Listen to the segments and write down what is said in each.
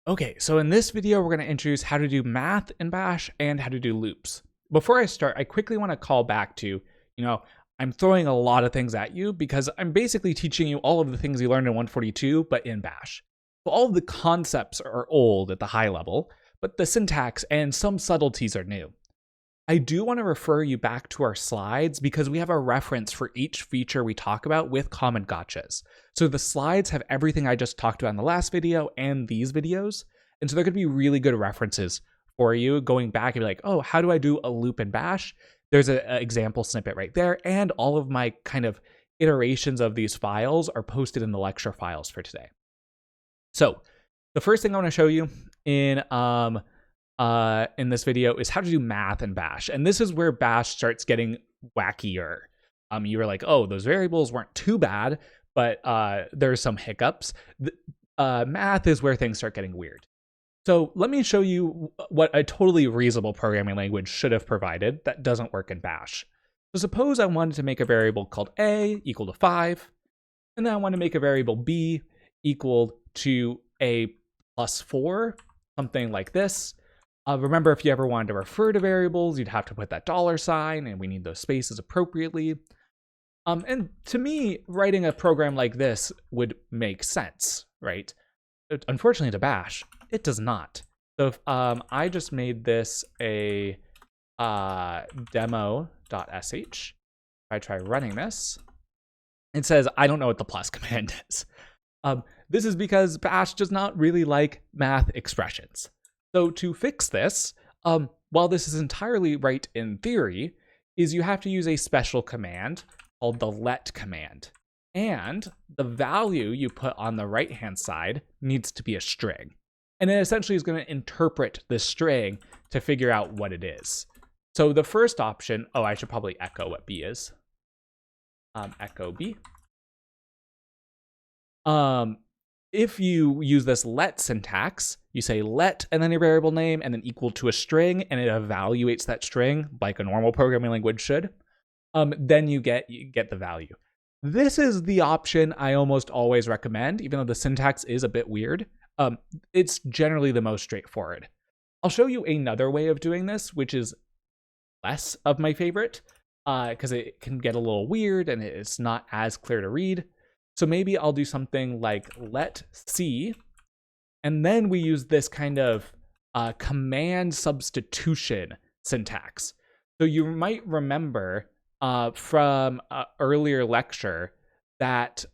Okay, so in this video, we're going to introduce how to do math in Bash and how to do loops. Before I start, I quickly want to call back to, I'm throwing a lot of things at you because I'm basically teaching you all of the things you learned in 142, but in Bash. So all of the concepts are old at the high level, but the syntax and some subtleties are new. I do want to refer you back to our slides because we have a reference for each feature we talk about with common gotchas. So the slides have everything I just talked about in the last video and these videos. And so they're going to be really good references for you going back and be like, oh, how do I do a loop in Bash? There's an example snippet right there. And all of my kind of iterations of these files are posted in the lecture files for today. So the first thing I want to show you in this video is how to do math in Bash. And this is where Bash starts getting wackier. You were like, oh, those variables weren't too bad, but there's some hiccups. Math is where things start getting weird. So let me show you what a totally reasonable programming language should have provided that doesn't work in Bash. So suppose I wanted to make a variable called a equal to 5, and then I want to make a variable b equal to a plus 4, something like this. Remember, if you ever wanted to refer to variables, you'd have to put that $sign, and we need those spaces appropriately. And to me, writing a program like this would make sense, right? Unfortunately, to Bash, it does not. So if I just made this a demo.sh, if I try running this, it says, I don't know what the plus command is. This is because Bash does not really like math expressions. So to fix this, while this is entirely right in theory, is you have to use a special command called the let command. And the value you put on the right-hand side needs to be a string. And it essentially is going to interpret the string to figure out what it is. So the first option, I should probably echo what b is. Echo b. If you use this let syntax, you say let and then your variable name and then equal to a string, and it evaluates that string like a normal programming language should. Then you get the value. This is the option I almost always recommend, even though the syntax is a bit weird. It's generally the most straightforward. I'll show you another way of doing this, which is less of my favorite, because it can get a little weird and it's not as clear to read. So maybe I'll do something like let c, and then we use this kind of command substitution syntax. So you might remember from an earlier lecture that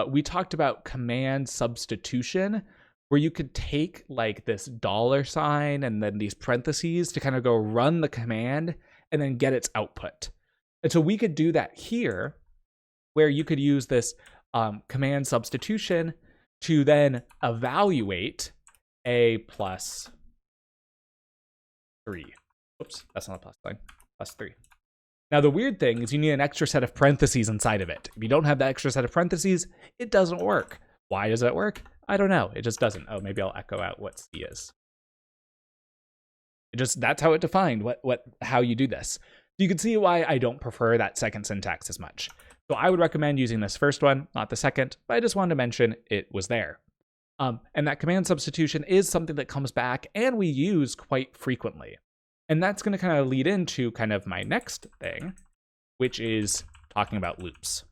we talked about command substitution, where you could take like this $sign and then these parentheses to kind of go run the command and then get its output. And so we could do that here, where you could use this command substitution to then evaluate a plus 3. Oops, that's not a plus sign. Plus 3. Now, the weird thing is you need an extra set of parentheses inside of it. If you don't have that extra set of parentheses, it doesn't work. Why does it work? I don't know. It just doesn't. Oh, maybe I'll echo out what C is. That's how it defined how you do this. You can see why I don't prefer that second syntax as much. So I would recommend using this first one, not the second, but I just wanted to mention it was there. And that command substitution is something that comes back and we use quite frequently. And that's going to kind of lead into kind of my next thing, which is talking about loops.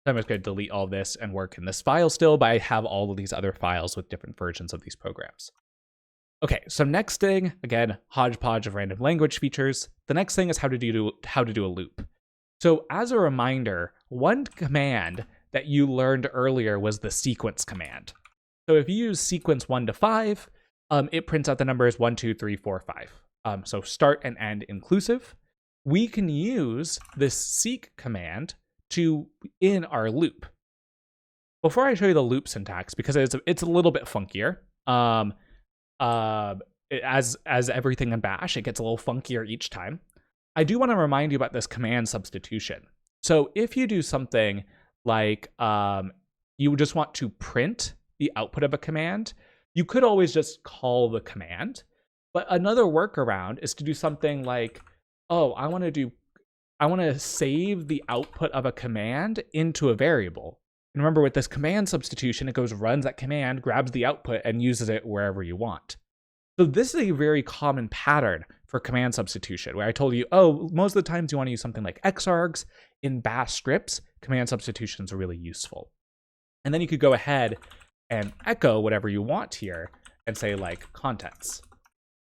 So I'm just going to delete all this and work in this file still, but I have all of these other files with different versions of these programs. Okay, so next thing, again, hodgepodge of random language features. The next thing is how to do a loop. So as a reminder, one command that you learned earlier was the sequence command. So if you use sequence 1 to 5, it prints out the numbers 1, 2, 3, 4, 5. So start and end inclusive. We can use this seek command in our loop. Before I show you the loop syntax, because it's a little bit funkier, as everything in Bash, it gets a little funkier each time. I do want to remind you about this command substitution. So if you do something like you just want to print the output of a command, you could always just call the command. But another workaround is to do something like, I want to save the output of a command into a variable. And remember, with this command substitution, it goes runs that command, grabs the output, and uses it wherever you want. So this is a very common pattern for command substitution, where I told you, oh, most of the times you want to use something like xargs. In bash scripts, command substitutions are really useful. And then you could go ahead and echo whatever you want here and say like contents.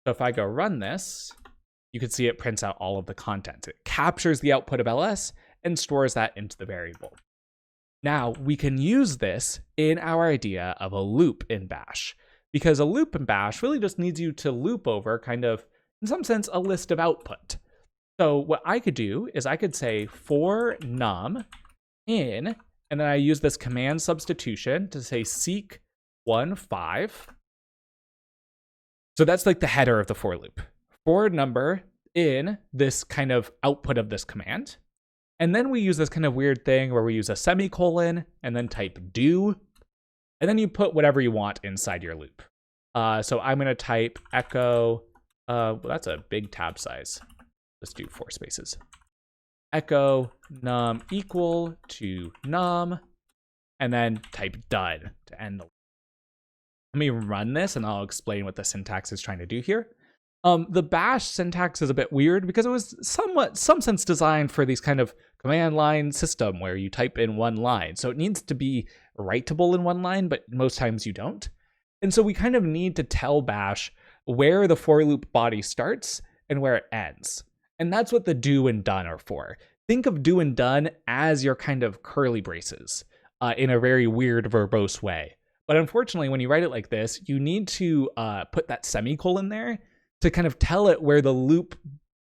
So if I go run this, you can see it prints out all of the contents. It captures the output of ls and stores that into the variable. Now we can use this in our idea of a loop in bash, because a loop in bash really just needs you to loop over kind of, in some sense, a list of output. So what I could do is I could say for num in, and then I use this command substitution to say seek 1, 5. So that's like the header of the for loop. For number in this kind of output of this command. And then we use this kind of weird thing where we use a semicolon and then type do. And then you put whatever you want inside your loop. So I'm going to type echo. Well, that's a big tab size. Let's do 4 spaces. Echo num equal to num. And then type done to end the loop. Let me run this and I'll explain what the syntax is trying to do here. The bash syntax is a bit weird because it was some sense designed for these kind of command line system where you type in one line. So it needs to be writable in one line, but most times you don't. And so we kind of need to tell bash where the for loop body starts and where it ends. And that's what the do and done are for. Think of do and done as your kind of curly braces in a very weird verbose way. But unfortunately, when you write it like this, you need to put that semicolon there to kind of tell it where the loop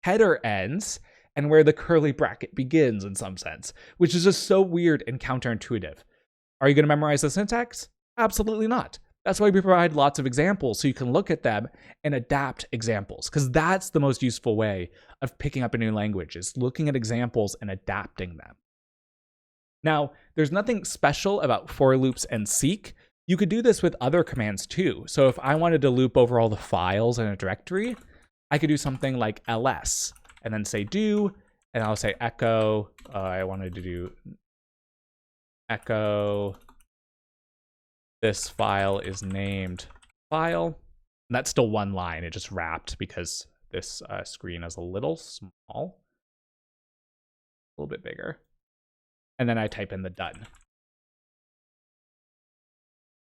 header ends and where the curly bracket begins in some sense, which is just so weird and counterintuitive. Are you going to memorize the syntax? Absolutely not. That's why we provide lots of examples so you can look at them and adapt examples, because that's the most useful way of picking up a new language, is looking at examples and adapting them. Now, there's nothing special about for loops and seek. You could do this with other commands too. So if I wanted to loop over all the files in a directory, I could do something like ls and then say do, and I'll say echo. I wanted to do echo. This file is named file. And that's still one line. It just wrapped because this screen is a little small, a little bit bigger. And then I type in the done.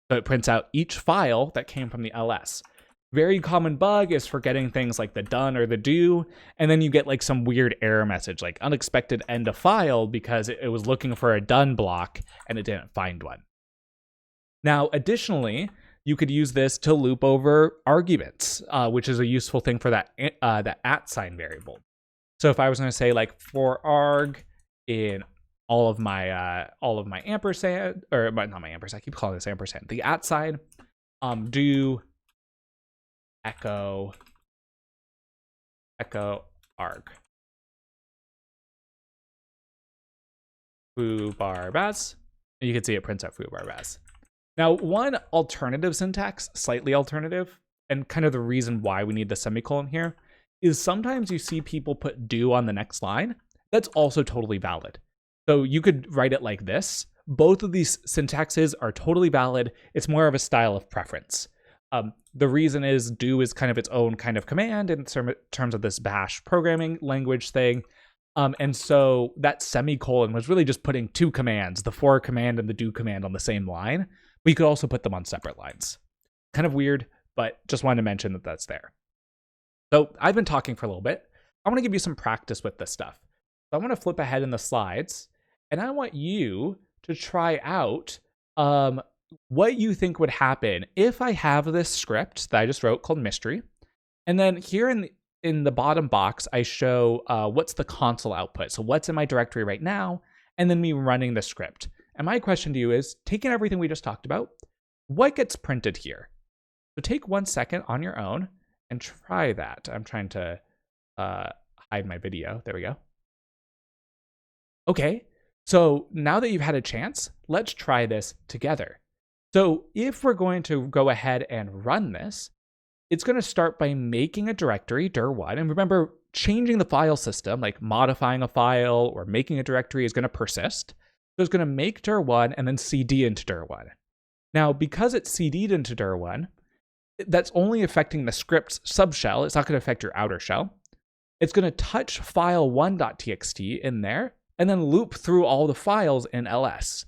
So it prints out each file that came from the ls. Very common bug is forgetting things like the done or the do, and then you get like some weird error message like unexpected end of file because it was looking for a done block and it didn't find one. Now, additionally, you could use this to loop over arguments, which is a useful thing for that @ sign variable. So if I was going to say like for arg in all of my ampersand, or not my ampersand, I keep calling this ampersand, the @ sign, do echo arg foo bar baz, and you can see it prints out foo bar baz. Now, one alternative syntax, slightly alternative, and kind of the reason why we need the semicolon here, is sometimes you see people put do on the next line. That's also totally valid. So you could write it like this. Both of these syntaxes are totally valid. It's more of a style of preference. The reason is do is kind of its own kind of command in terms of this bash programming language thing. And so that semicolon was really just putting two commands, the for command and the do command, on the same line. But you could also put them on separate lines. Kind of weird, but just wanted to mention that that's there. So I've been talking for a little bit. I want to give you some practice with this stuff. So I want to flip ahead in the slides, and I want you to try out what you think would happen if I have this script that I just wrote called mystery. And then here in the bottom box, I show what's the console output. So what's in my directory right now, and then me running the script. And my question to you is, taking everything we just talked about, what gets printed here? So take 1 second on your own and try that. I'm trying to hide my video. There we go. Okay, so now that you've had a chance, let's try this together. So if we're going to go ahead and run this, it's going to start by making a directory, dir1. And remember, changing the file system, like modifying a file or making a directory, is going to persist. So it's going to make dir1 and then cd into dir1. Now, because it's cd'd into dir1, that's only affecting the script's subshell. It's not going to affect your outer shell. It's going to touch file1.txt in there and then loop through all the files in ls.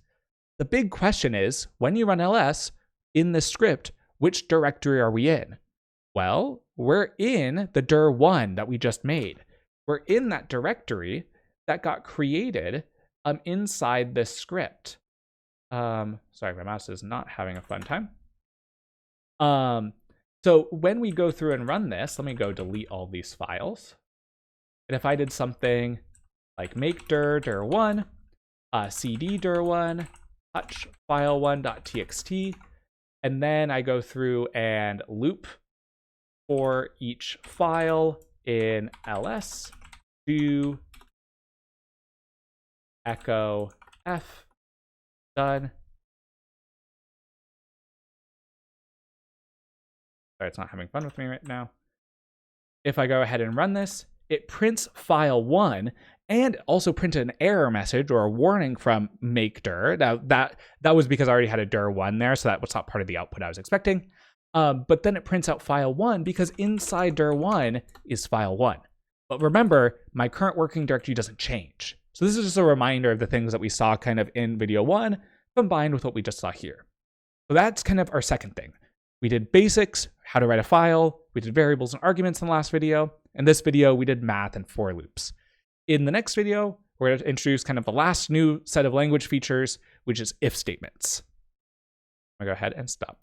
The big question is, when you run ls in this script, which directory are we in? Well, we're in the dir1 that we just made. We're in that directory that got created inside this script. Sorry, my mouse is not having a fun time. So when we go through and run this, let me go delete all these files. And if I did something like make dir1, cd dir1, touch file1.txt, and then I go through and loop for each file in ls to echo f, done. Sorry, it's not having fun with me right now. If I go ahead and run this, it prints file1 and also printed an error message or a warning from make dir. Now that was because I already had a dir1 there, so that was not part of the output I was expecting. But then it prints out file1 because inside dir1 is file1. But remember, my current working directory doesn't change. So this is just a reminder of the things that we saw kind of in video 1 combined with what we just saw here. So that's kind of our second thing. We did basics, how to write a file. We did variables and arguments in the last video. In this video, we did math and for loops. In the next video, we're going to introduce kind of the last new set of language features, which is if statements. I'm going to go ahead and stop.